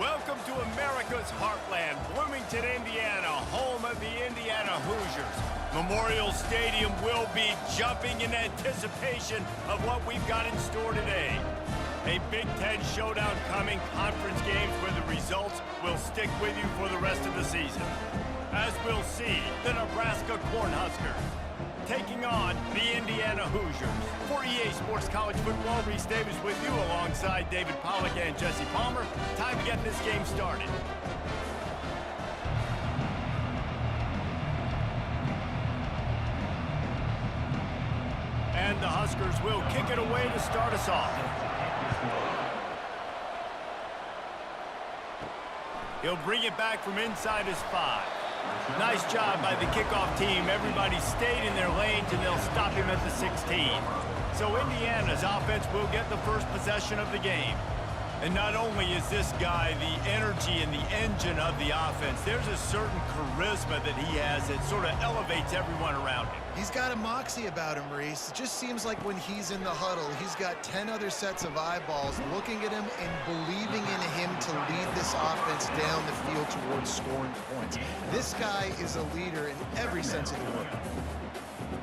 Welcome to America's heartland, Bloomington, Indiana, home of the Indiana Hoosiers. Memorial Stadium will be jumping in anticipation of what we've got in store today. A Big Ten showdown coming, conference games where the results will stick with you for the rest of the season. As we'll see, the Nebraska Cornhuskers taking on the Indiana Hoosiers. For EA Sports College Football, Reese Davis with you alongside David Pollack and Jesse Palmer. Time to get this game started. And the Huskers will kick it away to start us off. He'll bring it back from inside his 5. Nice job by the kickoff team. Everybody stayed in their lanes, and they'll stop him at the 16. So Indiana's offense will get the first possession of the game. And not only is this guy the energy and the engine of the offense, there's a certain charisma that he has that sort of elevates everyone around him. He's got a moxie about him, Reese. It just seems like when he's in the huddle, he's got 10 other sets of eyeballs looking at him and believing in him to lead this offense down the field towards scoring points. This guy is a leader in every sense of the word.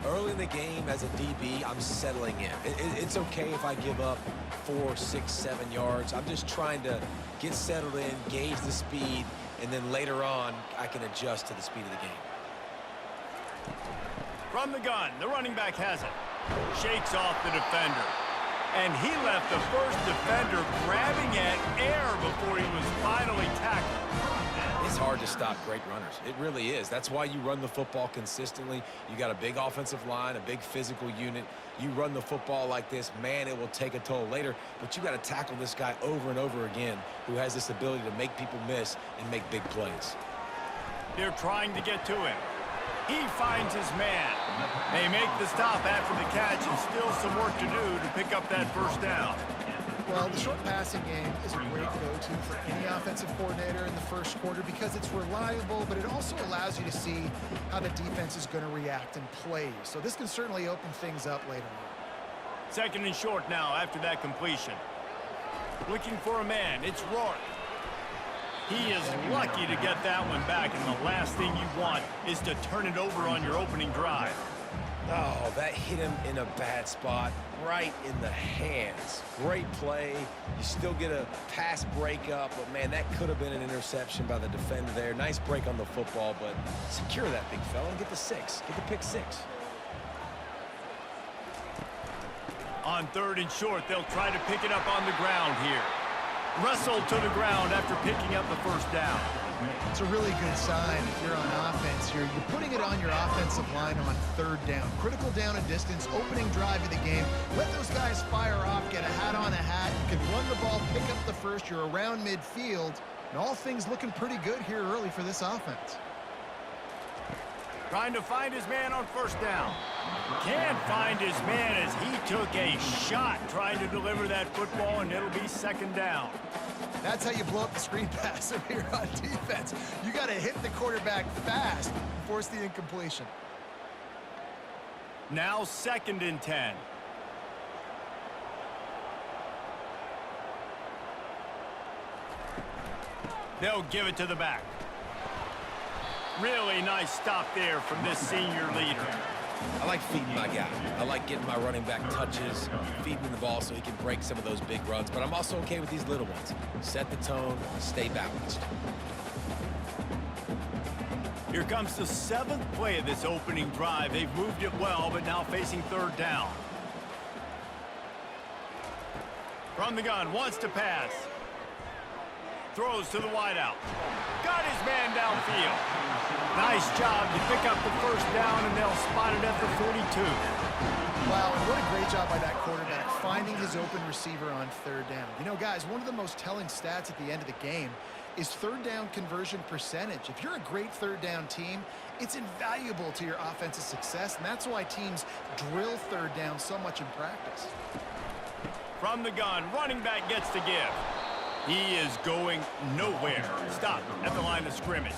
Early in the game as a DB, I'm settling in. It's okay if I give up 4, 6, 7 yards. I'm just trying to get settled in, gauge the speed, and then later on, I can adjust to the speed of the game. From the gun, the running back has it. Shakes off the defender. And he left the first defender grabbing at air before he was finally tackled. It's hard to stop great runners. It really is. That's why you run the football consistently. You got a big offensive line, a big physical unit. You run the football like this, man, it will take a toll later. But you got to tackle this guy over and over again who has this ability to make people miss and make big plays. They're trying to get to him. He finds his man. They make the stop after the catch, and still some work to do to pick up that first down. Well, the short passing game is a great go-to for any offensive coordinator in the first quarter because it's reliable, but it also allows you to see how the defense is going to react and play. So this can certainly open things up later on. Second and short now after that completion. Looking for a man. It's Rourke. He is lucky to get that one back, and the last thing you want is to turn it over on your opening drive. Oh, that hit him in a bad spot, right in the hands. Great play. You still get a pass breakup, but, man, that could have been an interception by the defender there. Nice break on the football, but secure that big fella and get the 6. Get the pick 6. On third and short, they'll try to pick it up on the ground here. Wrestled to the ground after picking up the first down. It's a really good sign if you're on offense. You're putting it on your offensive line on third down. Critical down and distance, opening drive of the game. Let those guys fire off, get a hat on a hat. You can run the ball, pick up the first. You're around midfield. And all things looking pretty good here early for this offense. Trying to find his man on first down. Can't find his man as he took a shot trying to deliver that football, and it'll be second down. That's how you blow up the screen pass if you're on defense. You got to hit the quarterback fast and force the incompletion. Now second and 10. They'll give it to the back. Really nice stop there from this senior leader. I like feeding my guy. I like getting my running back touches, feeding him the ball so he can break some of those big runs. But I'm also okay with these little ones. Set the tone, stay balanced. Here comes the 7th play of this opening drive. They've moved it well, but now facing third down. From the gun, wants to pass. Throws to the wideout. Got his man downfield. Nice job to pick up the first down, and they'll spot it at the 42. Wow, and what a great job by that quarterback, finding his open receiver on third down. You know, guys, one of the most telling stats at the end of the game is third down conversion percentage. If you're a great third down team, it's invaluable to your offensive success, and that's why teams drill third down so much in practice. From the gun, running back gets to give. He is going nowhere. Stop at the line of scrimmage.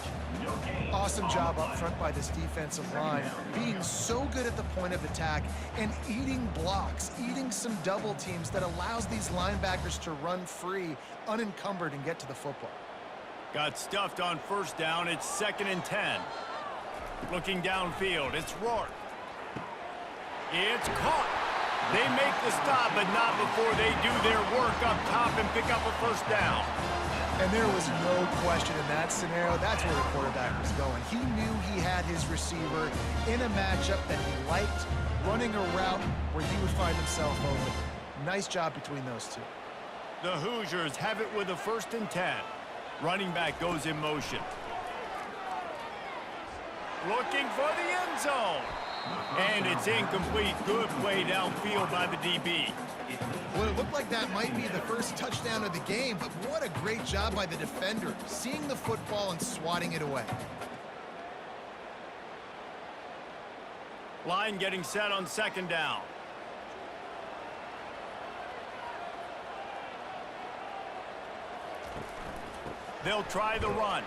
Awesome job up front by this defensive line, being so good at the point of attack and eating blocks, eating some double teams that allows these linebackers to run free, unencumbered, and get to the football. Got stuffed on first down. It's 2nd and 10. Looking downfield, it's Rourke. It's caught. They make the stop, but not before they do their work up top and pick up a first down. And there was no question in that scenario. That's where the quarterback was going. He knew he had his receiver in a matchup that he liked, running a route where he would find himself open. Nice job between those two. The Hoosiers have it with a 1st and 10. Running back goes in motion. Looking for the end zone. And it's incomplete. Good play downfield by the DB. Well, it looked like that might be the first touchdown of the game, but what a great job by the defender, seeing the football and swatting it away. Line getting set on 2nd down. They'll try the run.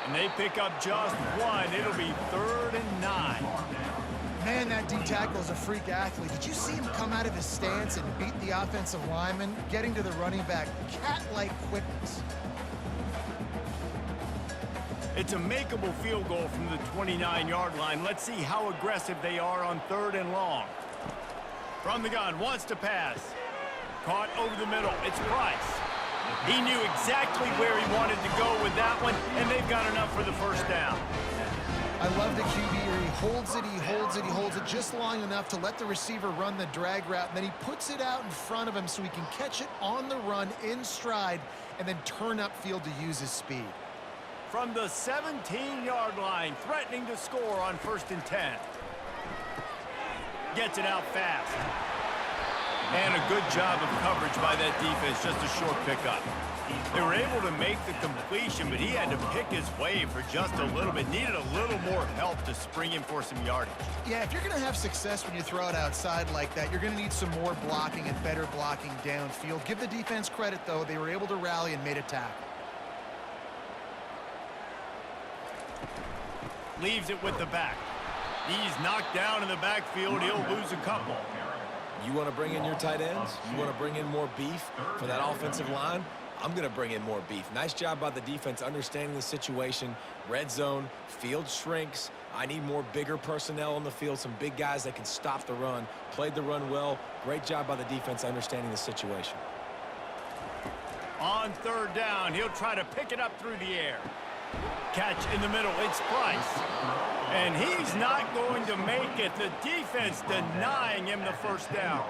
And they pick up just one. It'll be 3rd and 9. Man, that D tackle is a freak athlete. Did you see him come out of his stance and beat the offensive lineman, getting to the running back? Cat-like quickness. It's a makeable field goal from the 29-yard line. Let's see how aggressive they are on 3rd and long. From the gun, wants to pass. Caught over the middle. It's Price. He knew exactly where he wanted to go with that one, and they've got enough for the first down. I love the QB here. He holds it, he holds it, he holds it just long enough to let the receiver run the drag route, and then he puts it out in front of him so he can catch it on the run in stride and then turn upfield to use his speed. From the 17-yard line, threatening to score on 1st and 10. Gets it out fast. And a good job of coverage by that defense, just a short pickup. They were able to make the completion, but he had to pick his way for just a little bit. Needed a little more help to spring him for some yardage. Yeah, if you're going to have success when you throw it outside like that, you're going to need some more blocking and better blocking downfield. Give the defense credit, though. They were able to rally and made a tackle. Leaves it with the back. He's knocked down in the backfield. He'll lose a couple. You want to bring in your tight ends? You want to bring in more beef for that offensive line? I'm going to bring in more beef. Nice job by the defense understanding the situation. Red zone, field shrinks. I need more bigger personnel on the field, some big guys that can stop the run. Played the run well. Great job by the defense understanding the situation. On 3rd down, he'll try to pick it up through the air. Catch in the middle, it's Price. And he's not going to make it. The defense denying him the first down.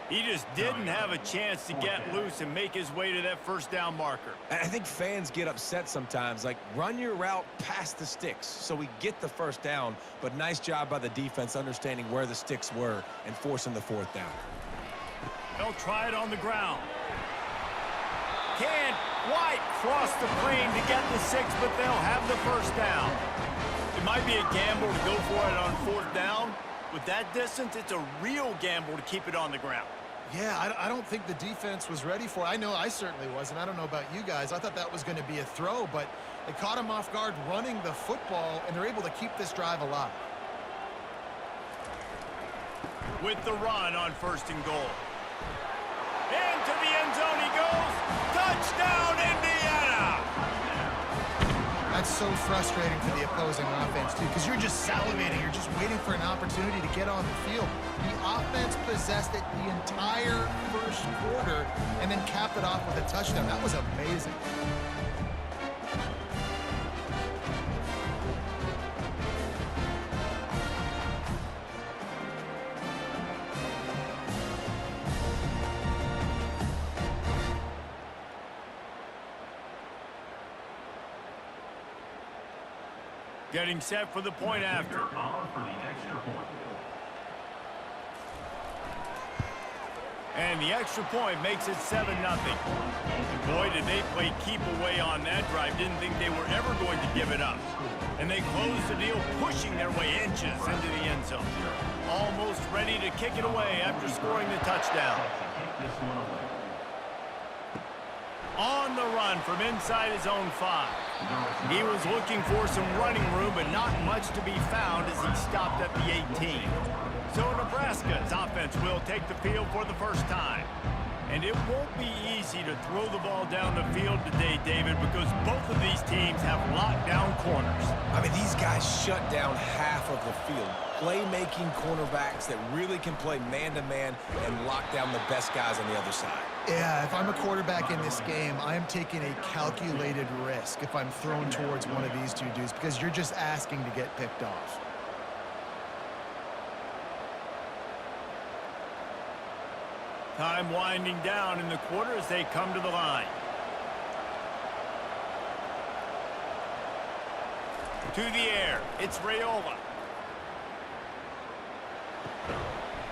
He just didn't have a chance to get loose and make his way to that first down marker. And I think fans get upset sometimes, like run your route past the sticks so we get the first down, but nice job by the defense understanding where the sticks were and forcing the 4th down. They'll try it on the ground. Can't quite cross the plane to get the 6, but they'll have the first down. It might be a gamble to go for it on 4th down. With that distance, it's a real gamble to keep it on the ground. Yeah, I don't think the defense was ready for it. I know I certainly wasn't. I don't know about you guys. I thought that was going to be a throw, but they caught him off guard running the football, and they're able to keep this drive alive. With the run on 1st and goal. Into the end zone he goes. Touchdown, Indiana! That's so frustrating for the opposing offense, too, because you're just salivating. You're just waiting for an opportunity to get on the field. The offense possessed it the entire first quarter and then capped it off with a touchdown. That was amazing. Getting set for the point after. And the extra point makes it 7-0. Boy, did they play keep away on that drive. Didn't think they were ever going to give it up. And they closed the deal, pushing their way inches into the end zone. Almost ready to kick it away after scoring the touchdown. On the run from inside his own 5. He was looking for some running room, but not much to be found as he stopped at the 18. So Nebraska's offense will take the field for the first time. And it won't be easy to throw the ball down the field today, David, because both of these teams have lockdown corners. I mean, these guys shut down half of the field. Playmaking cornerbacks that really can play man-to-man and lock down the best guys on the other side. Yeah, if I'm a quarterback in this game, I am taking a calculated risk if I'm thrown towards one of these two dudes because you're just asking to get picked off. Time winding down in the quarter as they come to the line. To the air, it's Raiola.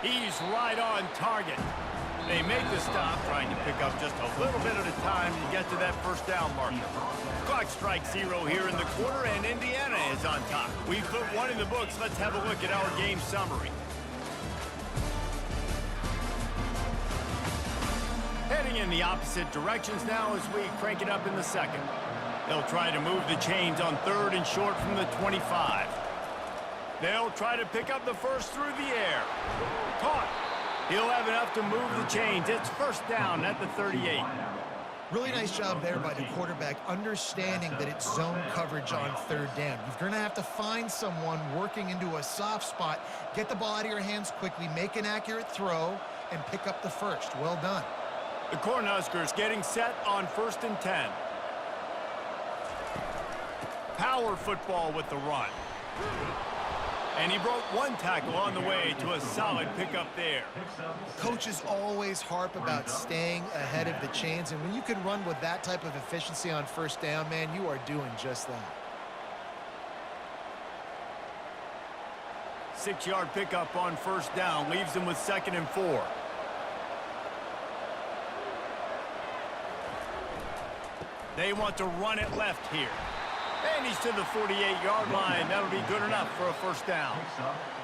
He's right on target. They make the stop, trying to pick up just a little bit at a time to get to that first down marker. Clock strikes 0 here in the quarter, and Indiana is on top. We've put one in the books. Let's have a look at our game summary. Heading in the opposite directions now as we crank it up in the second. They'll try to move the chains on 3rd and short from the 25. They'll try to pick up the first through the air. Caught. He'll have enough to move the chains. It's first down at the 38. Really nice job there by the quarterback, understanding that it's zone coverage on 3rd down. You're going to have to find someone working into a soft spot, get the ball out of your hands quickly, make an accurate throw, and pick up the first. Well done. The Cornhuskers getting set on 1st and 10. Power football with the run. And he broke one tackle on the way to a solid pickup there. Coaches always harp about staying ahead of the chains, and when you can run with that type of efficiency on 1st down, man, you are doing just that. 6-yard pickup on 1st down leaves them with 2nd and 4. They want to run it left here. And he's to the 48-yard line. That'll be good enough for a first down.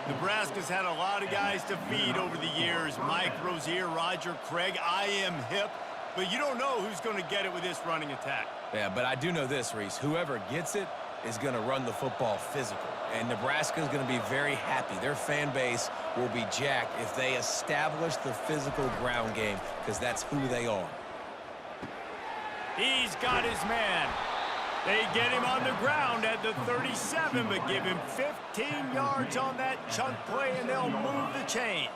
Nebraska's had a lot of guys to feed over the years. Mike Rozier, Roger Craig, I am hip. But you don't know who's going to get it with this running attack. Yeah, but I do know this, Reese. Whoever gets it is going to run the football physical. And Nebraska is going to be very happy. Their fan base will be jacked if they establish the physical ground game, because that's who they are. He's got his man. They get him on the ground at the 37, but give him 15 yards on that chunk play, and they'll move the chains.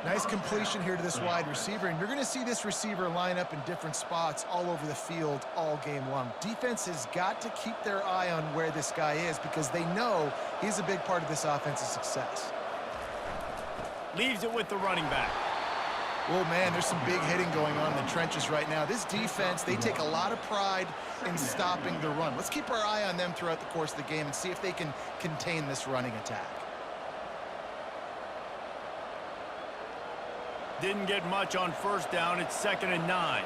Nice completion here to this wide receiver, and you're going to see this receiver line up in different spots all over the field all game long. Defense has got to keep their eye on where this guy is because they know he's a big part of this offense's success. Leaves it with the running back. Oh, man, there's some big hitting going on in the trenches right now. This defense, they take a lot of pride in stopping the run. Let's keep our eye on them throughout the course of the game and see if they can contain this running attack. Didn't get much on 1st down. It's 2nd and 9.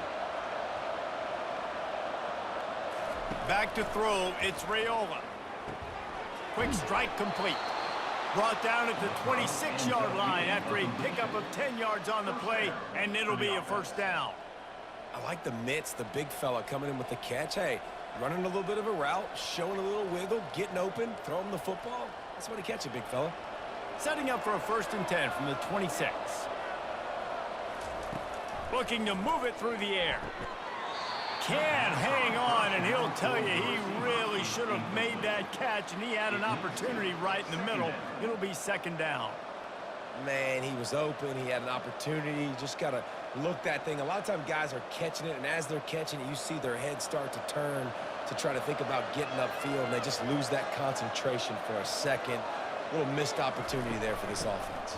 Back to throw. It's Raiola. Quick strike complete. Brought down at the 26-yard line after a pickup of 10 yards on the play, and it'll be a first down. I like the mitts, the big fella coming in with the catch. Hey, running a little bit of a route, showing a little wiggle, getting open, throwing the football. That's what he catch it, big fella. Setting up for a 1st and 10 from the 26. Looking to move it through the air. Can't hang on, and he'll tell you he really should have made that catch, and he had an opportunity right in the middle. It'll be 2nd down. Man, he was open. He had an opportunity. You just got to look that thing. A lot of times guys are catching it, and as they're catching it, you see their head start to turn to try to think about getting upfield, and they just lose that concentration for a second. A little missed opportunity there for this offense.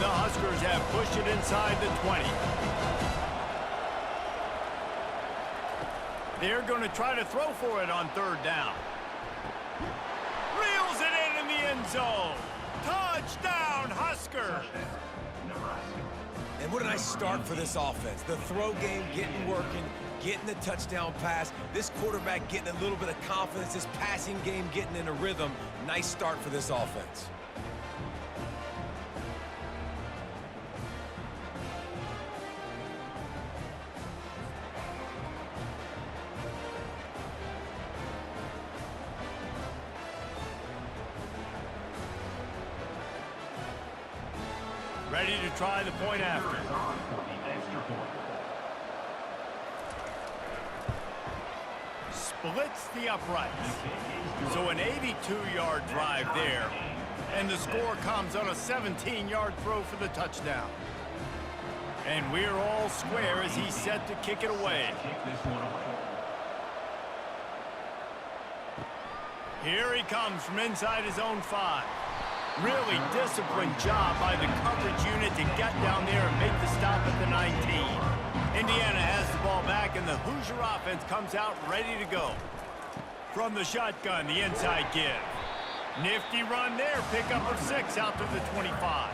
The Huskers have pushed it inside the 20. They're going to try to throw for it on 3rd down. Reels it in the end zone. Touchdown, Huskers! And what a nice start for this offense. The throw game getting working, getting the touchdown pass. This quarterback getting a little bit of confidence. This passing game getting in a rhythm. Nice start for this offense. Ready to try the point after. Splits the uprights. So an 82-yard drive there. And the score comes on a 17-yard throw for the touchdown. And we're all square as he's set to kick it away. Here he comes from inside his own 5. Really disciplined job by the coverage unit to get down there and make the stop at the 19. Indiana has the ball back, and the Hoosier offense comes out ready to go. From the shotgun, the inside give. Nifty run there, pickup of 6 out to the 25.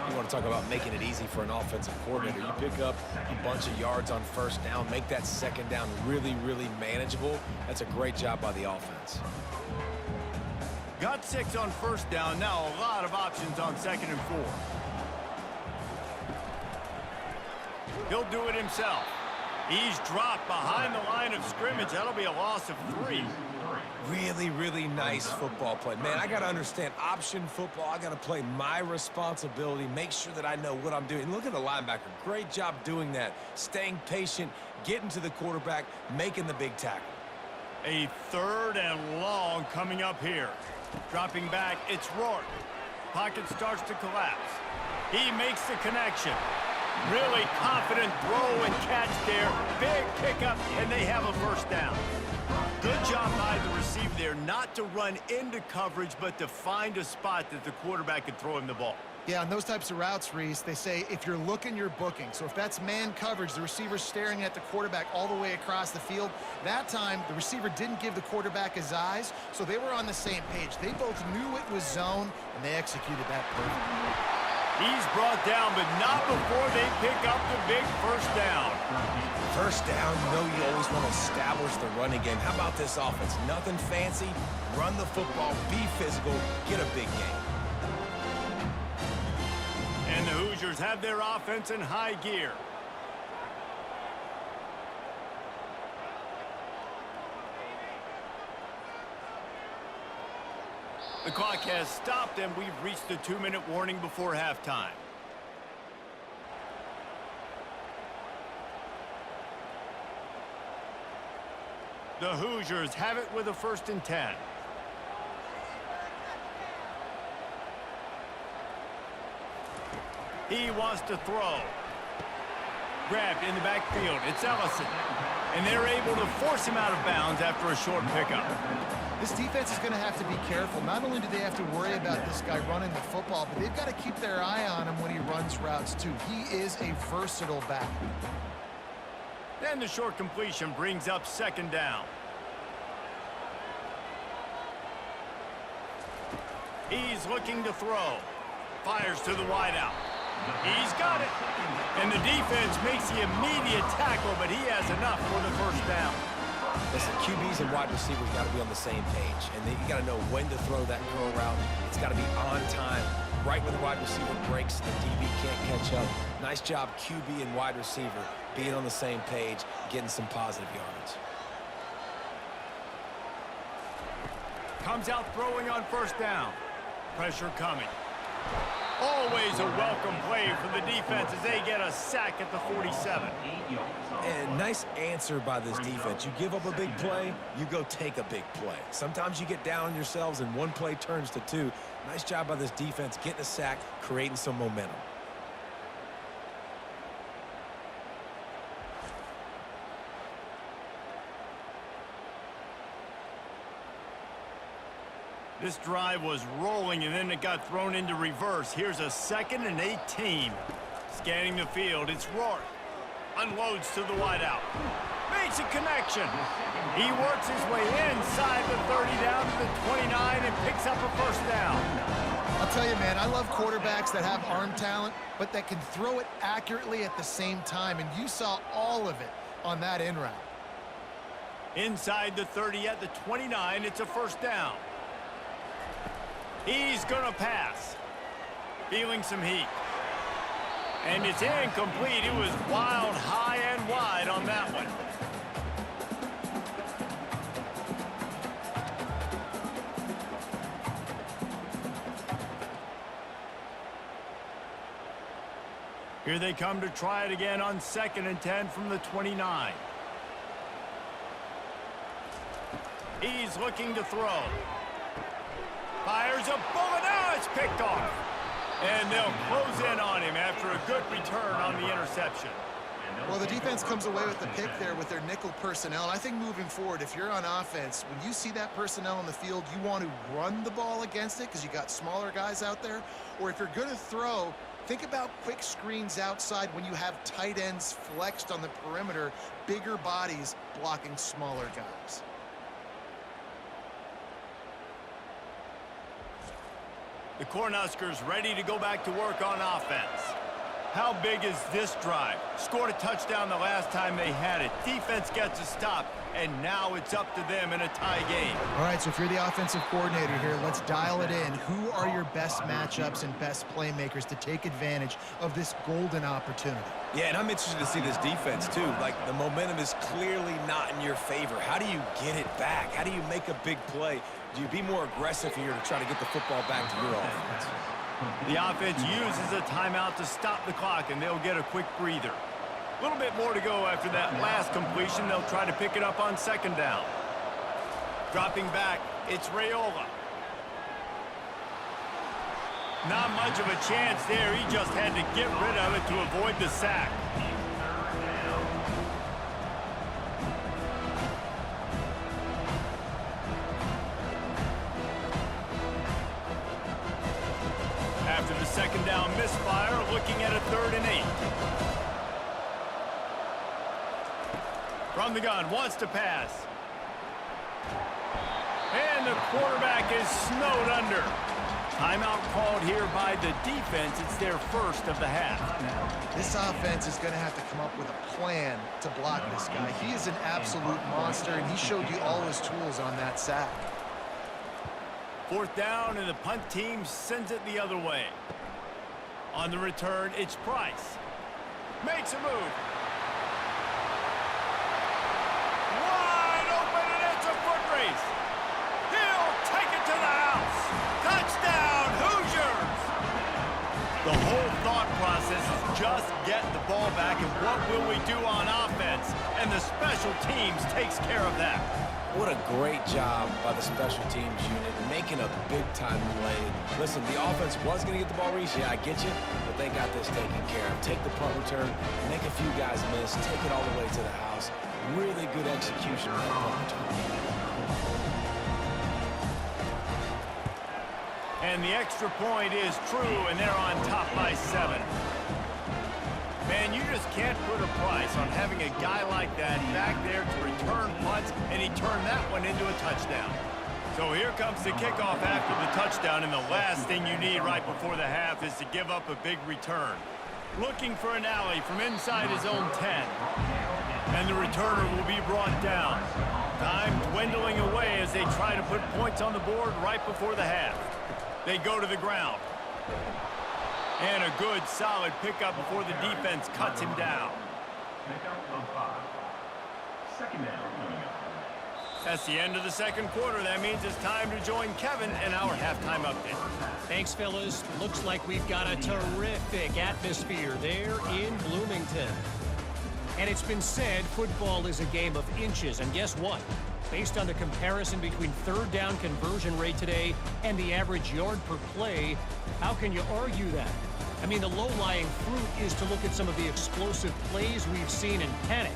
You want to talk about making it easy for an offensive coordinator. You pick up a bunch of yards on first down, make that second down really, really manageable. That's a great job by the offense. Got 6 on first down, now a lot of options on 2nd and 4. He'll do it himself. He's dropped behind the line of scrimmage. That'll be a loss of 3. Really, really nice football play. Man, I got to understand option football. I got to play my responsibility, make sure that I know what I'm doing. Look at the linebacker. Great job doing that. Staying patient, getting to the quarterback, making the big tackle. A 3rd and long coming up here. Dropping back, it's Rourke. Pocket starts to collapse. He makes the connection. Really confident throw and catch there. Big pickup, and they have a first down. Good job by the receiver there not to run into coverage, but to find a spot that the quarterback could throw him the ball. Yeah, on those types of routes, Reese, they say if you're looking, you're booking. So if that's man coverage, the receiver's staring at the quarterback all the way across the field. That time, the receiver didn't give the quarterback his eyes, so they were on the same page. They both knew it was zone, and they executed that perfectly. He's brought down, but not before they pick up the big first down. First down, you know you always want to establish the running game. How about this offense? Nothing fancy. Run the football, be physical, get a big game. And the Hoosiers have their offense in high gear. The clock has stopped, and we've reached the 2-minute warning before halftime. The Hoosiers have it with a 1st and 10. He wants to throw. Grabbed in the backfield. It's Ellison. And they're able to force him out of bounds after a short pickup. This defense is going to have to be careful. Not only do they have to worry about this guy running the football, but they've got to keep their eye on him when he runs routes, too. He is a versatile back. Then the short completion brings up 2nd down. He's looking to throw. Fires to the wideout. He's got it. And the defense makes the immediate tackle, but he has enough for the first down. Listen, QBs and wide receivers got to be on the same page, and you got to know when to throw that curl route. It's got to be on time. Right when the wide receiver breaks, the DB can't catch up. Nice job, QB and wide receiver, being on the same page, getting some positive yards. Comes out throwing on first down. Pressure coming. Always a welcome play for the defense as they get a sack at the 47. And nice answer by this defense. You give up a big play, you go take a big play. Sometimes you get down on yourselves and one play turns to 2. Nice job by this defense getting a sack, creating some momentum. This drive was rolling, and then it got thrown into reverse. Here's a 2nd and 18. Scanning the field, it's Rourke. Unloads to the wideout. Makes a connection. He works his way inside the 30 down to the 29 and picks up a first down. I'll tell you, man, I love quarterbacks that have arm talent, but that can throw it accurately at the same time, and you saw all of it on that in route. Inside the 30 at the 29, it's a first down. He's going to pass. Feeling some heat. And it's incomplete. It was wild, high, and wide on that one. Here they come to try it again on 2nd and 10 from the 29. He's looking to throw. Fires a bullet. Now it's picked off. And they'll close in on him after a good return on the interception. Well, the defense comes away with the pick there with their nickel personnel. And I think moving forward, if you're on offense, when you see that personnel on the field, you want to run the ball against it because you got smaller guys out there. Or if you're going to throw, think about quick screens outside when you have tight ends flexed on the perimeter, bigger bodies blocking smaller guys. The Cornhuskers ready to go back to work on offense. How big is this drive? Scored a touchdown the last time they had it. Defense gets a stop, and now it's up to them in a tie game. All right, so if you're the offensive coordinator here, let's dial it in. Who are your best matchups and best playmakers to take advantage of this golden opportunity? Yeah, and I'm interested to see this defense, too. Like, the momentum is clearly not in your favor. How do you get it back? How do you make a big play? Do you be more aggressive here to try to get the football back to your offense? The offense uses a timeout to stop the clock, and they'll get a quick breather. A little bit more to go after that last completion. They'll try to pick it up on 2nd down. Dropping back, it's Raiola. Not much of a chance there. He just had to get rid of it to avoid the sack. After the 2nd down misfire, looking at a 3rd and 8. From the gun, wants to pass. And the quarterback is snowed under. Timeout called here by the defense. It's their first of the half. This offense is going to have to come up with a plan to block this guy. He is an absolute monster, and he showed you all his tools on that sack. 4th down, and the punt team sends it the other way. On the return, it's Price. Makes a move. Wide open, and it's a foot race. He'll take it to the house. Touchdown, Hoosiers! The whole thought process is just get the ball back, and what will we do on offense? And the special teams takes care of that. What a great job by the special teams unit, making a big-time play. Listen, the offense was going to get the ball reached. Yeah, I get you, but they got this taken care of. Take the punt return, make a few guys miss, take it all the way to the house. Really good execution on that punt return. And the extra point is true, and they're on top by 7. Man, you just can't put a price on having a guy like that back there to return punts, and he turned that one into a touchdown. So here comes the kickoff after the touchdown, and the last thing you need right before the half is to give up a big return. Looking for an alley from inside his own 10. And the returner will be brought down. Time dwindling away as they try to put points on the board right before the half. They go to the ground. And a good, solid pickup before the defense cuts him down. That's the end of the 2nd quarter. That means it's time to join Kevin in our halftime update. Thanks, fellas. Looks like we've got a terrific atmosphere there in Bloomington. And it's been said football is a game of inches. And guess what? Based on the comparison between 3rd down conversion rate today and the average yard per play, how can you argue that? I mean, the low-lying fruit is to look at some of the explosive plays we've seen in panic.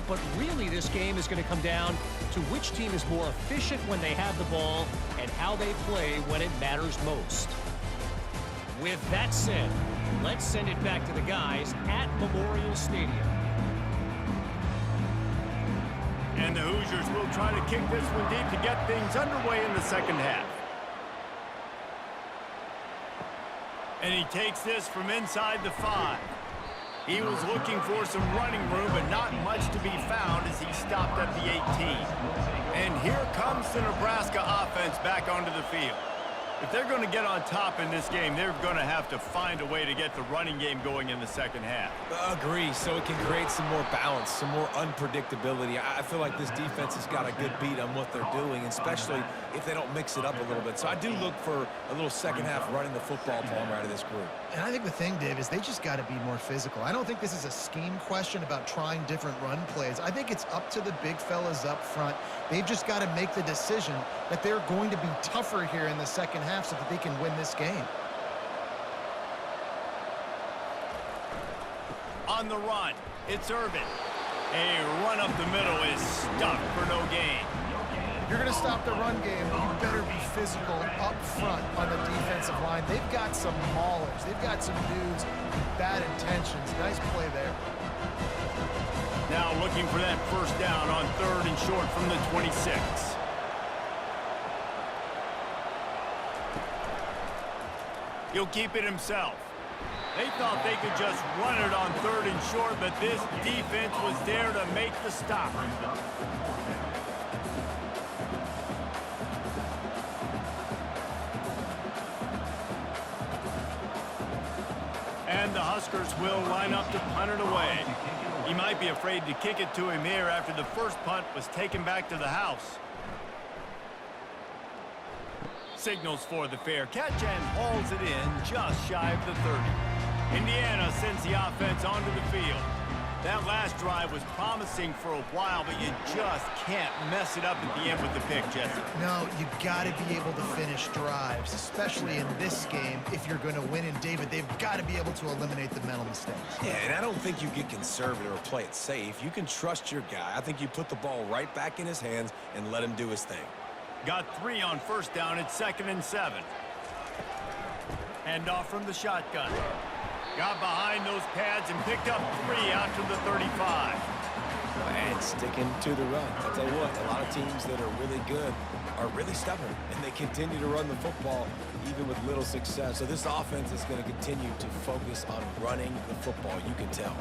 But really, this game is going to come down to which team is more efficient when they have the ball and how they play when it matters most. With that said, let's send it back to the guys at Memorial Stadium. And the Hoosiers will try to kick this one deep to get things underway in the 2nd half. And he takes this from inside the 5. He was looking for some running room, but not much to be found as he stopped at the 18. And here comes the Nebraska offense back onto the field. If they're going to get on top in this game, they're going to have to find a way to get the running game going in the second half. Agree, so it can create some more balance, some more unpredictability. I feel like this defense has got a good beat on what they're doing, especially if they don't mix it up a little bit. So I do look for a little second half running the football Palmer out of this group. And I think the thing, Dave, is they just got to be more physical. I don't think this is a scheme question about trying different run plays. I think it's up to the big fellas up front. They've just got to make the decision that they're going to be tougher here in the second half so that they can win this game. On the run, it's Irvin. A run up the middle is stuffed for no gain. You're going to stop the run game, you better be physical up front on the defensive line. They've got some maulers. They've got some dudes with bad intentions. Nice play there. Now looking for that first down on 3rd and short from the 26. He'll keep it himself. They thought they could just run it on 3rd and short, but this defense was there to make the stop. And the Huskers will line up to punt it away. He might be afraid to kick it to him here after the first punt was taken back to the house. Signals for the fair catch and hauls it in just shy of the 30. Indiana sends the offense onto the field. That last drive was promising for a while, but you just can't mess it up at the end with the pick, Jesse. No, you got to be able to finish drives, especially in this game if you're going to win. And, David, they've got to be able to eliminate the mental mistakes. Yeah, and I don't think you get conservative or play it safe. You can trust your guy. I think you put the ball right back in his hands and let him do his thing. Got 3 on first down at 2nd and 7. Hand off from the shotgun. Got behind those pads and picked up 3 out to the 35. And sticking to the run. I'll tell you what, a lot of teams that are really good are really stubborn, and they continue to run the football even with little success. So this offense is going to continue to focus on running the football, you can tell.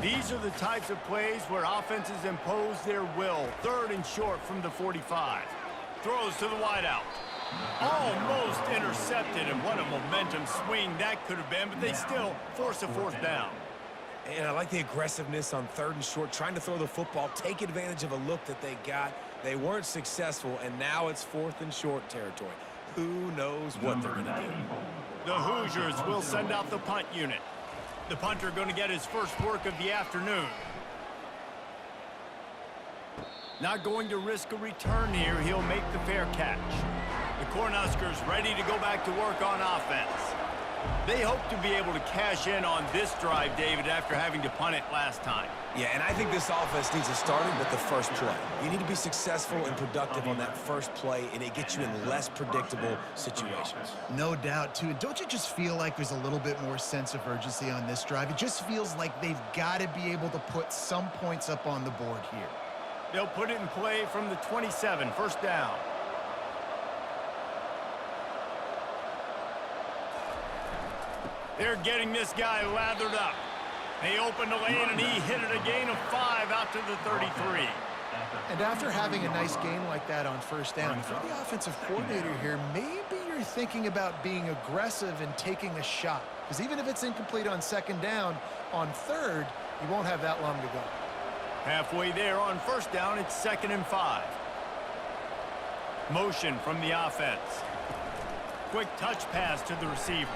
These are the types of plays where offenses impose their will. 3rd and short from the 45. Throws to the wideout. Almost intercepted, and what a momentum swing that could have been, but they still force a 4th down. And I like the aggressiveness on 3rd and short, trying to throw the football, take advantage of a look that they got. They weren't successful, and now it's 4th and short territory. Who knows what they're going to do? The Hoosiers will send out the punt unit. The punter going to get his first work of the afternoon. Not going to risk a return here. He'll make the fair catch. The Cornhuskers ready to go back to work on offense. They hope to be able to cash in on this drive, David, after having to punt it last time. Yeah, and I think this offense needs to start with the first play. You need to be successful and productive on that first play, and it gets you in less predictable situations. No doubt, too. And don't you just feel like there's a little bit more sense of urgency on this drive? It just feels like they've got to be able to put some points up on the board here. They'll put it in play from the 27, first down. They're getting this guy lathered up. They opened the lane, and he hit it a gain of 5 out to the 33. And after having a nice gain like that on first down, if you're the offensive coordinator here, maybe you're thinking about being aggressive and taking a shot. Because even if it's incomplete on 2nd down, on 3rd, you won't have that long to go. Halfway there on first down, it's 2nd and 5. Motion from the offense. Quick touch pass to the receiver.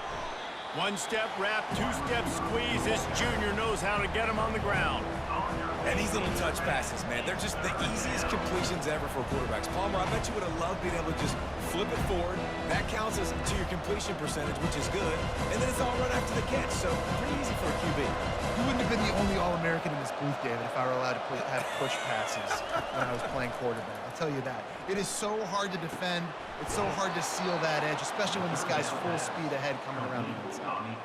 1-step wrap, 2-step squeeze. This junior knows how to get him on the ground. And these little touch passes, man, they're just the easiest completions ever for quarterbacks. Palmer, I bet you would have loved being able to just flip it forward. That counts as to your completion percentage, which is good. And then it's all run after the catch, so pretty easy for a QB. You wouldn't have been the only All-American in this booth, David, if I were allowed to have push passes when I was playing quarterback. I'll tell you that. It is so hard to defend. It's so hard to seal that edge, especially when this guy's full speed ahead coming around the inside.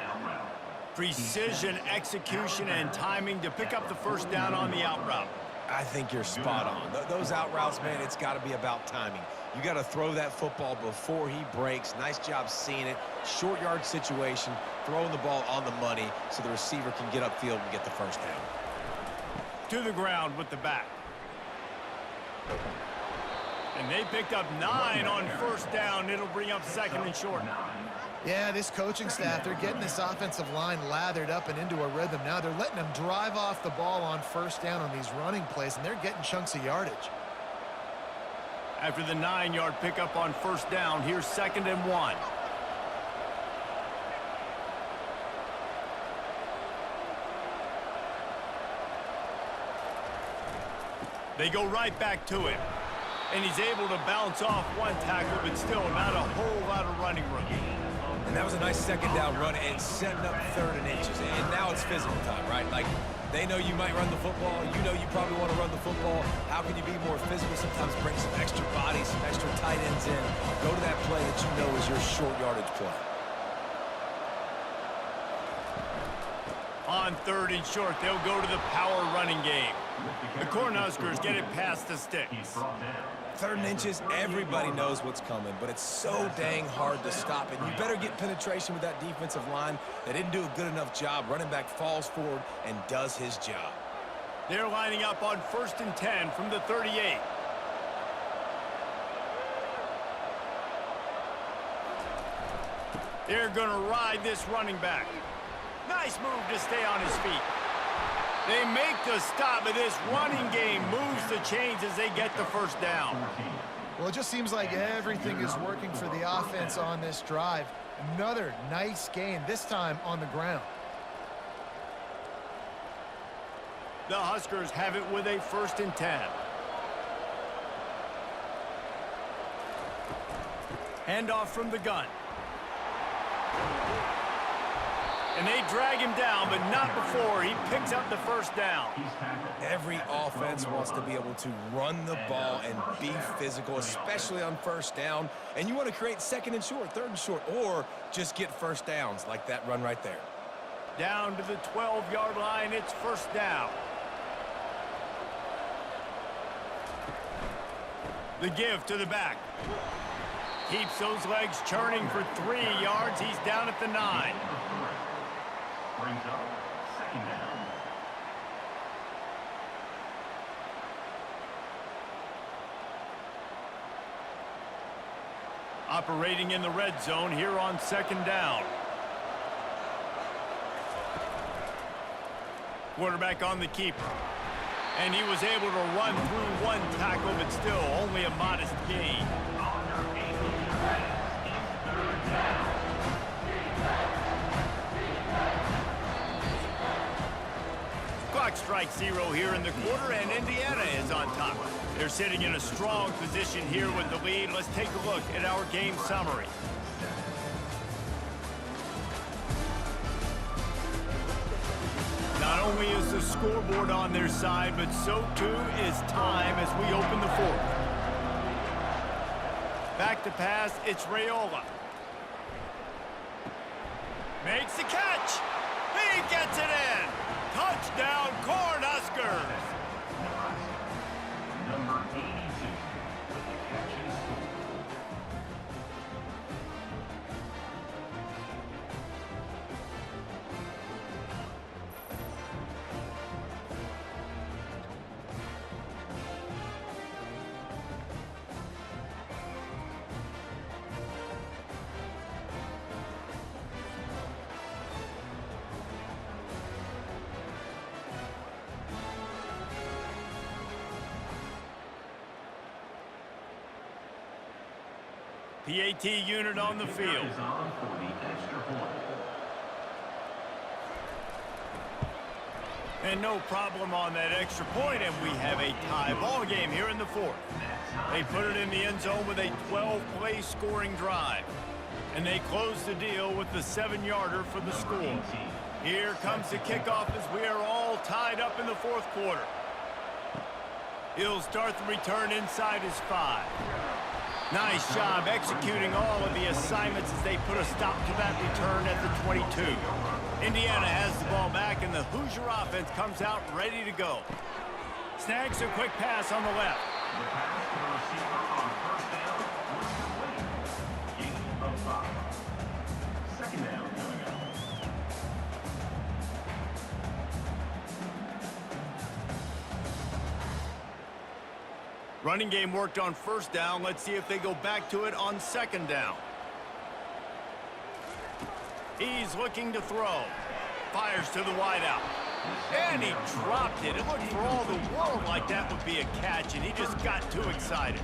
Precision, execution, and timing to pick up the first down on the out route. I think you're spot on. Those out routes, man, it's got to be about timing. You got to throw that football before he breaks. Nice job seeing it. Short yard situation, throwing the ball on the money so the receiver can get upfield and get the first down. To the ground with the back. And they picked up 9 on first down. It'll bring up second and short. Yeah, this coaching staff, they're getting this offensive line lathered up and into a rhythm. Now they're letting them drive off the ball on first down on these running plays, and they're getting chunks of yardage. After the 9-yard pickup on first down, here's second and 1. They go right back to him. And he's able to bounce off one tackle, but still not a whole lot of running room. And that was a nice second down run and setting up third and inches. And now it's physical time, right? Like, they know you might run the football. You know you probably want to run the football. How can you be more physical? Sometimes bring some extra bodies, some extra tight ends in. Go to that play that you know is your short yardage play. On third and short, they'll go to the power running game. The Cornhuskers get it past the sticks. Third and inches, everybody knows what's coming, but it's so dang hard to stop. And you better get penetration with that defensive line. They didn't do a good enough job. Running back falls forward and does his job. They're lining up on first and 10 from the 38. They're going to ride this running back. Nice move to stay on his feet. They make the stop, but this running game moves the chains as they get the first down. Well, it just seems like everything is working for the offense on this drive. Another nice gain, this time on the ground. The Huskers have it with a first and 10. Handoff from the gun. And they drag him down, but not before he picks up the first down. Every offense wants to be able to run the ball and be physical, especially on first down. And you want to create second and short, third and short, or just get first downs like that run right there. Down to the 12-yard line, it's first down. The give to the back. Keeps those legs churning for 3 yards. He's down at the 9. Brings up second down. Operating in the red zone here on second down. Quarterback on the keeper. And he was able to run through one tackle, but still only a modest gain. Clock strikes 0 here in the quarter, and Indiana is on top. They're sitting in a strong position here with the lead. Let's take a look at our game summary. Not only is the scoreboard on their side, but so too is time as we open the fourth. Back to pass, it's Raiola. Makes the catch. He gets it in. Touchdown, Cornhuskers. Number 82 with the catch and score. PAT unit on the field. Is on for the extra point. And no problem on that extra point, and we have a tie ball game here in the fourth. They put it in the end zone with a 12-play scoring drive. And they close the deal with the 7-yarder for the score. Here comes the kickoff as we are all tied up in the fourth quarter. He'll start the return inside his 5. Nice job executing all of the assignments as they put a stop to that return at the 22. Indiana has the ball back, and the Hoosier offense comes out ready to go. Snags a quick pass on the left. The pass to the receiver on first down was complete. Gain of 5. Second down coming up. Running game worked on first down. Let's see if they go back to it on second down. He's looking to throw. Fires to the wideout. And he dropped it. It looked for all the world like that would be a catch, and he just got too excited.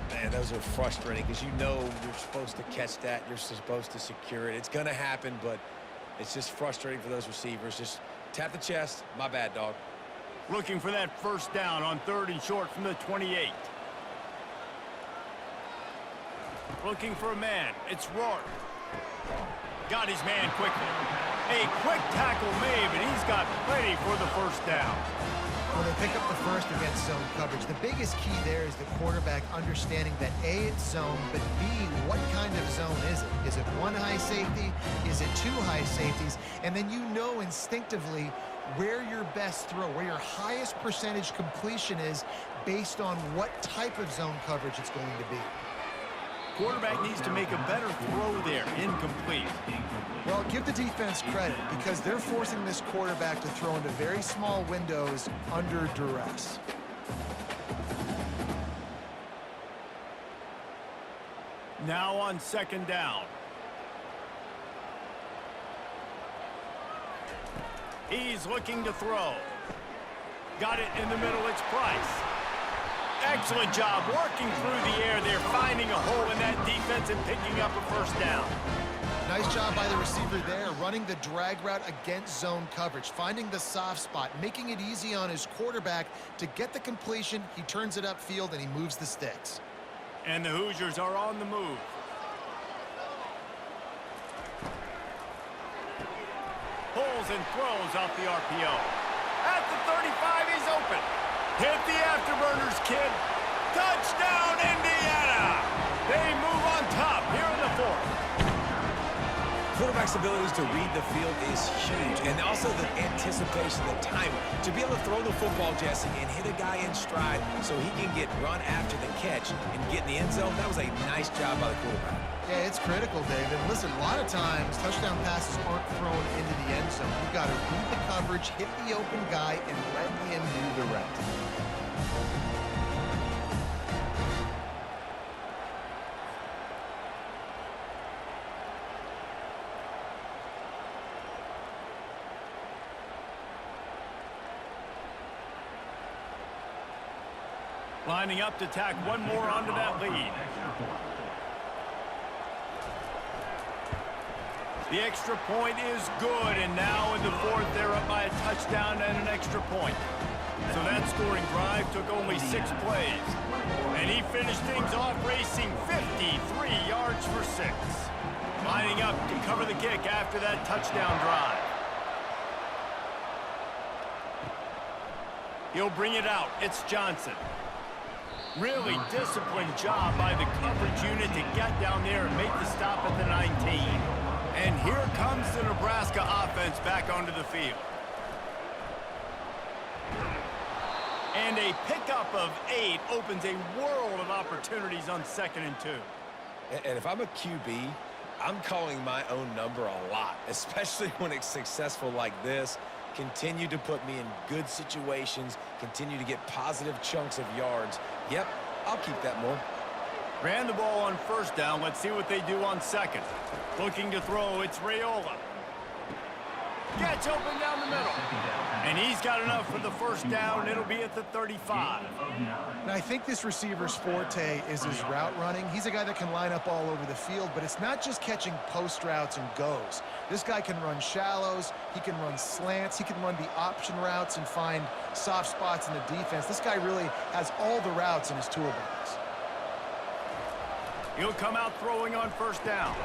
Man, those are frustrating because you know you're supposed to catch that. You're supposed to secure it. It's going to happen, but it's just frustrating for those receivers. Just tap the chest. My bad, dog. Looking for that first down on 3rd and short from the 28. Looking for a man. It's Rourke. Got his man quickly. A quick tackle made, but he's got plenty for the first down. Well, they pick up the first against zone coverage. The biggest key there is the quarterback understanding that A, it's zone, but B, what kind of zone is it? Is it one high safety? Is it two high safeties? And then you know instinctively where your best throw, where your highest percentage completion is based on what type of zone coverage it's going to be. Quarterback needs to make a better throw there. Incomplete. Well, give the defense credit because they're forcing this quarterback to throw into very small windows under duress. Now on second down. He's looking to throw. Got it in the middle. It's Price. Excellent job working through the air there, finding a hole in that defense and picking up a first down. Nice job by the receiver there, running the drag route against zone coverage, finding the soft spot, making it easy on his quarterback to get the completion. He turns it upfield, and he moves the sticks. And the Hoosiers are on the move. Pulls and throws off the RPO. At the 35, he's open. Hit the afterburners, kid. Touchdown, Indiana! They move on top here in the 4th. Quarterback's abilities to read the field is huge, and also the anticipation, the timing. To be able to throw the football, Jesse, and hit a guy in stride so he can get run after the catch and get in the end zone, that was a nice job by the quarterback. Yeah, it's critical, David. Listen, a lot of times, touchdown passes aren't thrown into the end zone. You've got to read the coverage, hit the open guy, and let him do the rest. Lining up to tack one more onto that lead. The extra point is good, and now in the 4th, they're up by a touchdown and an extra point. So that scoring drive took only 6 plays. And he finished things off racing 53 yards for 6. Lining up to cover the kick after that touchdown drive. He'll bring it out. It's Johnson. Really disciplined job by the coverage unit to get down there and make the stop at the 19. And here comes the Nebraska offense back onto the field. And a pickup of 8 opens a world of opportunities on 2nd and 2. And if I'm a QB, I'm calling my own number a lot, especially when it's successful like this. Continue to put me in good situations, continue to get positive chunks of yards. Yep, I'll keep that more. Ran the ball on first down. Let's see what they do on second. Looking to throw, it's Raiola. Gets open down the middle. And he's got enough for the first down. It'll be at the 35. Now, I think this receiver's forte is his route running. He's a guy that can line up all over the field, but it's not just catching post routes and goes. This guy can run shallows, he can run slants, he can run the option routes and find soft spots in the defense. This guy really has all the routes in his toolbox. He'll come out throwing on first down.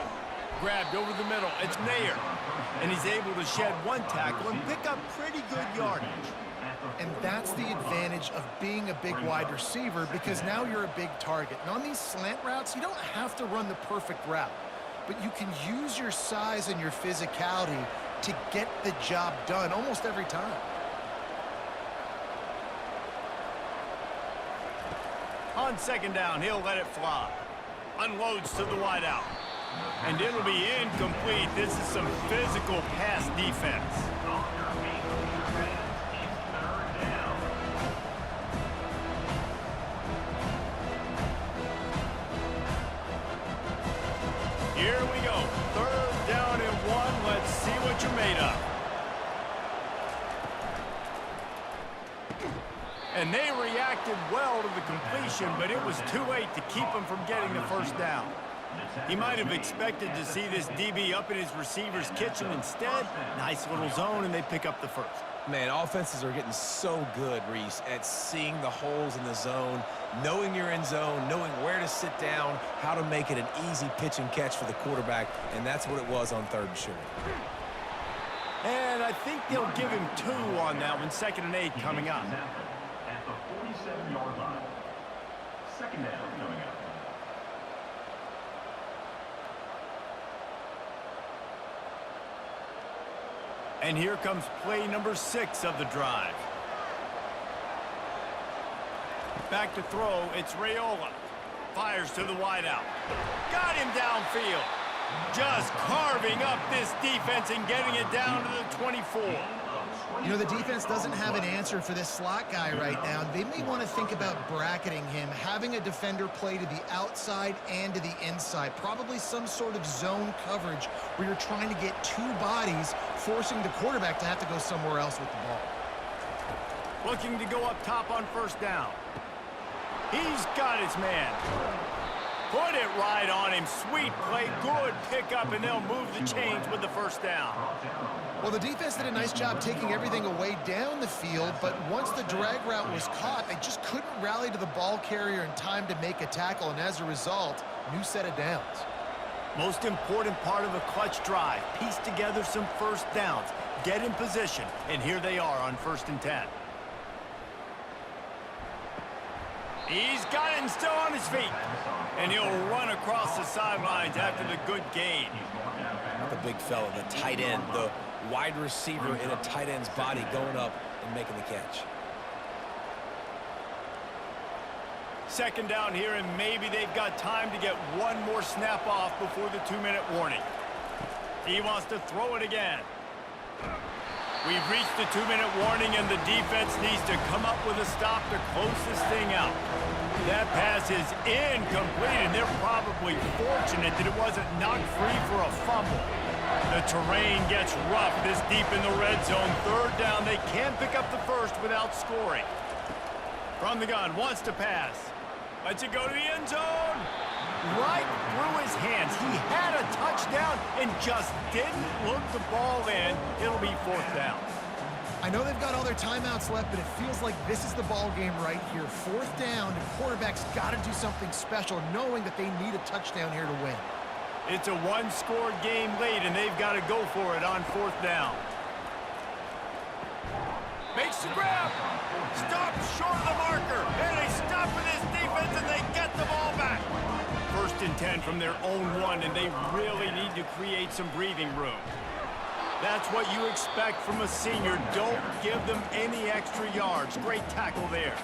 Grabbed over the middle. It's Nair. And he's able to shed one tackle and pick up pretty good yardage. And that's the advantage of being a big wide receiver because now you're a big target. And on these slant routes, you don't have to run the perfect route, but you can use your size and your physicality to get the job done almost every time. On second down, he'll let it fly. Unloads to the wideout. And it'll be incomplete. This is some physical pass defense. And they reacted well to the completion, but it was too late to keep him from getting the first down. He might have expected to see this DB up in his receiver's kitchen. Instead, nice little zone, and they pick up the first. Man, offenses are getting so good, Reese, at seeing the holes in the zone, knowing you're in zone, knowing where to sit down, how to make it an easy pitch and catch for the quarterback, and that's what it was on 3rd and short. And I think they'll give him 2 on that one. 2nd and 8 coming up. At the 47-yard line. 2nd down coming up. And here comes play number 6 of the drive. Back to throw, it's Raiola. Fires to the wideout. Got him downfield. Just carving up this defense and getting it down to the 24. You know, the defense doesn't have an answer for this slot guy right now. They may want to think about bracketing him, having a defender play to the outside and to the inside. Probably some sort of zone coverage where you're trying to get 2 bodies, forcing the quarterback to have to go somewhere else with the ball. Looking to go up top on 1st down. He's got his man. Put it right on him. Sweet play. Good pickup, and they'll move the chains with the 1st down. Well, the defense did a nice job taking everything away down the field, but once the drag route was caught, they just couldn't rally to the ball carrier in time to make a tackle, and as a result, new set of downs. Most important part of a clutch drive. Piece together some 1st downs. Get in position, and here they are on 1st and 10. He's got it and still on his feet. And he'll run across the sidelines after the good gain. The big fella, the tight end, the wide receiver in a tight end's body going up and making the catch. 2nd down here, and maybe they've got time to get 1 more snap off before the 2-minute warning. He wants to throw it again. We've reached the 2-minute warning, and the defense needs to come up with a stop to close this thing out. That pass is incomplete, and they're probably fortunate that it wasn't knocked free for a fumble. The terrain gets rough this deep in the red zone. 3rd down, they can pick up the first without scoring. From the gun, wants to pass. Lets it go to the end zone. Right through his hands. He had a touchdown and just didn't look the ball in. It'll be 4th down. I know they've got all their timeouts left, but it feels like this is the ball game right here. 4th down, the quarterback's got to do something special, knowing that they need a touchdown here to win. It's a 1-score game late, and they've got to go for it on 4th down. Makes the grab. Stops short of the marker. And they stop for this defense, and they get the ball back. 1st and 10 from their own 1, and they really need to create some breathing room. That's what you expect from a senior. Don't give them any extra yards. Great tackle there.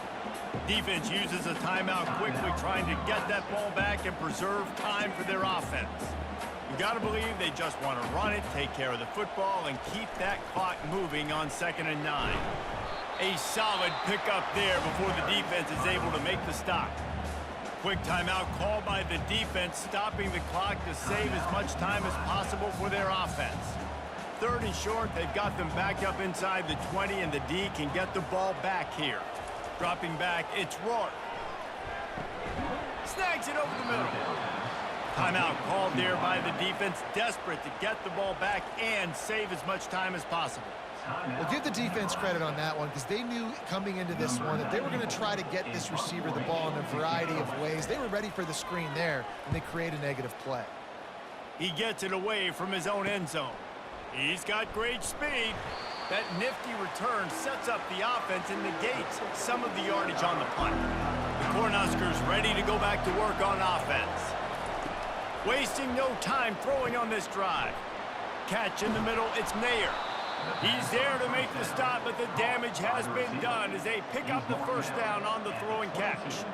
Defense uses a timeout quickly, trying to get that ball back and preserve time for their offense. You got to believe they just want to run it, take care of the football, and keep that clock moving on 2nd and 9. A solid pickup there before the defense is able to make the stop. Quick timeout called by the defense, stopping the clock to save as much time as possible for their offense. 3rd and short, they've got them back up inside the 20, and the D can get the ball back here. Dropping back, it's Rourke. Snags it over the middle. Timeout called there by the defense, desperate to get the ball back and save as much time as possible. Well, give the defense credit on that one, because they knew coming into this one that they were going to try to get this receiver the ball in a variety of ways. They were ready for the screen there, and they create a negative play. He gets it away from his own end zone. He's got great speed. That nifty return sets up the offense and negates some of the yardage on the punt. The Cornhuskers ready to go back to work on offense. Wasting no time throwing on this drive. Catch in the middle, it's Nair. He's there to make the stop, but the damage has been done as they pick up the 1st down on the throw and catch.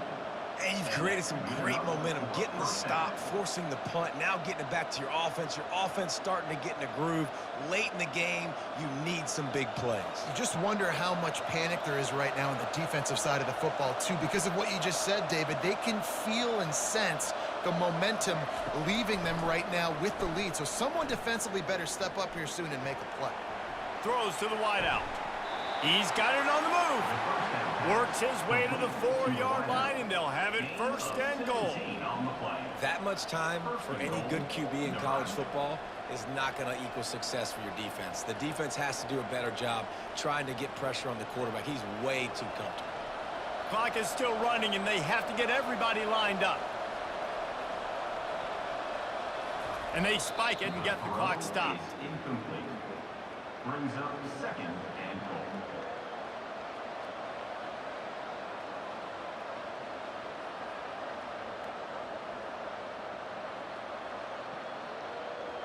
And you've created some great momentum, getting the stop, forcing the punt, now getting it back to your offense. Your offense starting to get in a groove. Late in the game, you need some big plays. You just wonder how much panic there is right now on the defensive side of the football, too, because of what you just said, David. They can feel and sense the momentum leaving them right now with the lead. So someone defensively better step up here soon and make a play. Throws to the wideout. He's got it on the move. Works his way to the 4-yard line, and they'll have it first and goal. That much time for any good QB in college football is not going to equal success for your defense. The defense has to do a better job trying to get pressure on the quarterback. He's way too comfortable. Clock is still running, and they have to get everybody lined up. And they spike it and get the clock stopped. Incomplete. Brings up second and goal.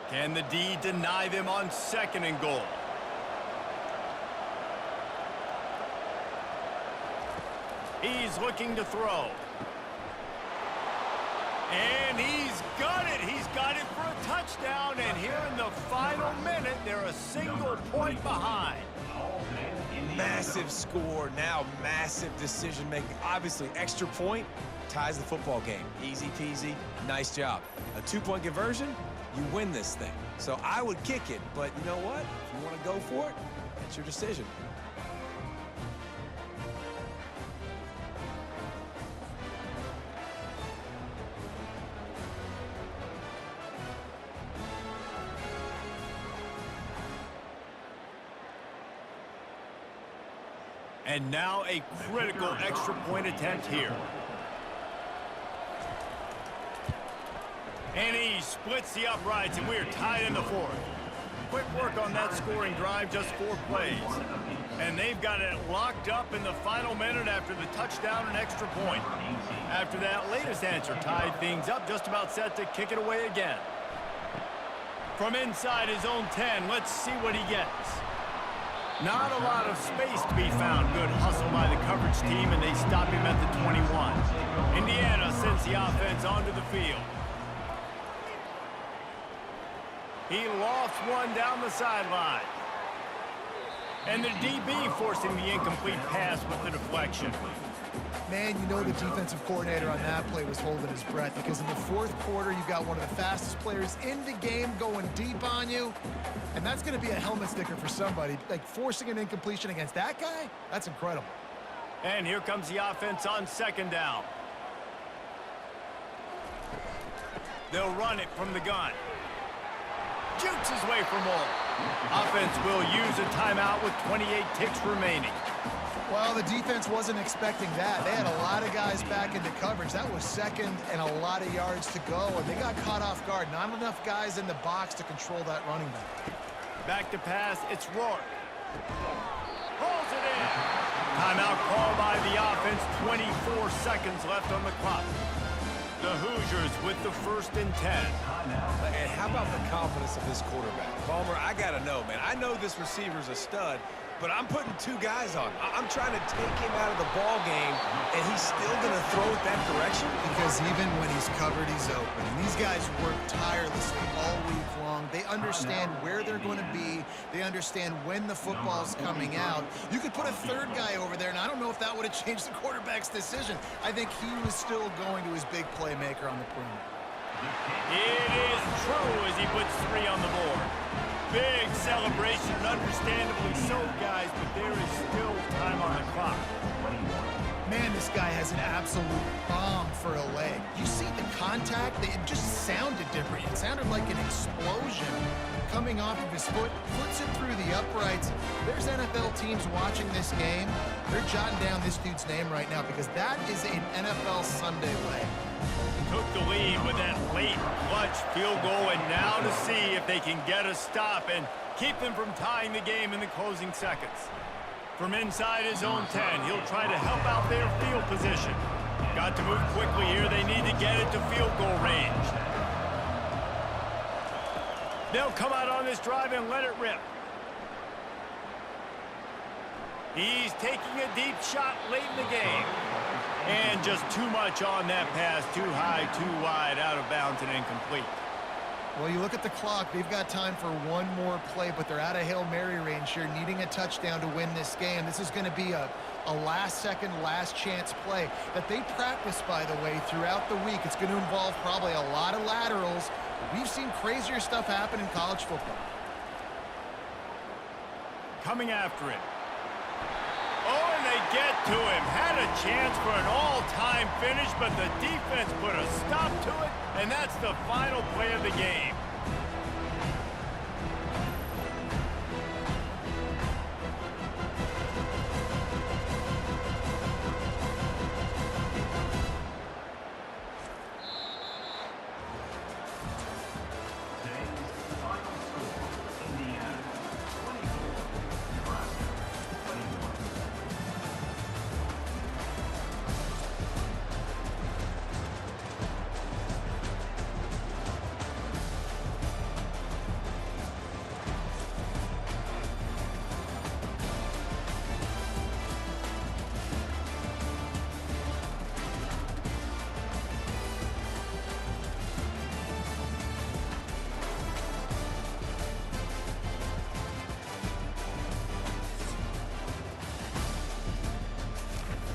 Can the D deny them on second and goal? He's looking to throw. And he's got it. He's got it for a touchdown. And here in the final minute, they're a single point behind. Massive score, now massive decision making. Obviously, extra point ties the football game. Easy peasy, nice job. A 2-point conversion, you win this thing. So I would kick it, but you know what? If you want to go for it, that's your decision. And now a critical extra point attempt here. And he splits the uprights, and we're tied in the fourth. Quick work on that scoring drive, just 4 plays. And they've got it locked up in the final minute after the touchdown and extra point. After that latest answer tied things up, just about set to kick it away again. From inside his own 10, let's see what he gets. Not a lot of space to be found. Good hustle by the coverage team, and they stop him at the 21. Indiana sends the offense onto the field. He lofts one down the sideline. And the DB forcing the incomplete pass with the deflection. Man, you know the defensive coordinator on that play was holding his breath, because in the fourth quarter, you've got one of the fastest players in the game going deep on you. And that's going to be a helmet sticker for somebody. Like, forcing an incompletion against that guy, that's incredible. And here comes the offense on second down. They'll run it from the gun. Jukes his way for more. Offense will use a timeout with 28 ticks remaining. Well, the defense wasn't expecting that. They had a lot of guys back into coverage. That was second and a lot of yards to go, and they got caught off guard. Not enough guys in the box to control that running back. Back to pass, it's Rourke. Pulls it in. Timeout called by the offense, 24 seconds left on the clock. The Hoosiers with the 1st and 10. And how about the confidence of this quarterback? Palmer, I got to know, man. I know this receiver's a stud, but I'm putting 2 guys on. I'm trying to take him out of the ball game, and he's still going to throw it that direction? Because even when he's covered, he's open. And these guys work tirelessly all week long. They understand where they're going to be. They understand when the football's coming out. You could put a 3rd guy over there, and I don't know if that would have changed the quarterback's decision. I think he was still going to his big playmaker on the perimeter. It is true as he puts 3 on the board. Big celebration, and understandably so, guys, but there is still time on the clock. Man, this guy has an absolute bomb for a leg. You see the contact? It just sounded different. It sounded like an explosion coming off of his foot. Puts it through the uprights. There's NFL teams watching this game. They're jotting down this dude's name right now, because that is an NFL Sunday leg. Took the lead with that late clutch field goal, and now to see if they can get a stop and keep them from tying the game in the closing seconds. From inside his own 10, he'll try to help out their field position. Got to move quickly here. They need to get it to field goal range. They'll come out on this drive and let it rip. He's taking a deep shot late in the game. And just too much on that pass. Too high, too wide, out of bounds, and incomplete. Well, you look at the clock. They've got time for one more play, but they're out of Hail Mary range here, needing a touchdown to win this game. This is going to be a last-second, last-chance play that they practice, by the way, throughout the week. It's going to involve probably a lot of laterals. We've seen crazier stuff happen in college football. Coming after it. get to him. Had a chance for an all-time finish, but the defense put a stop to it, and that's the final play of the game.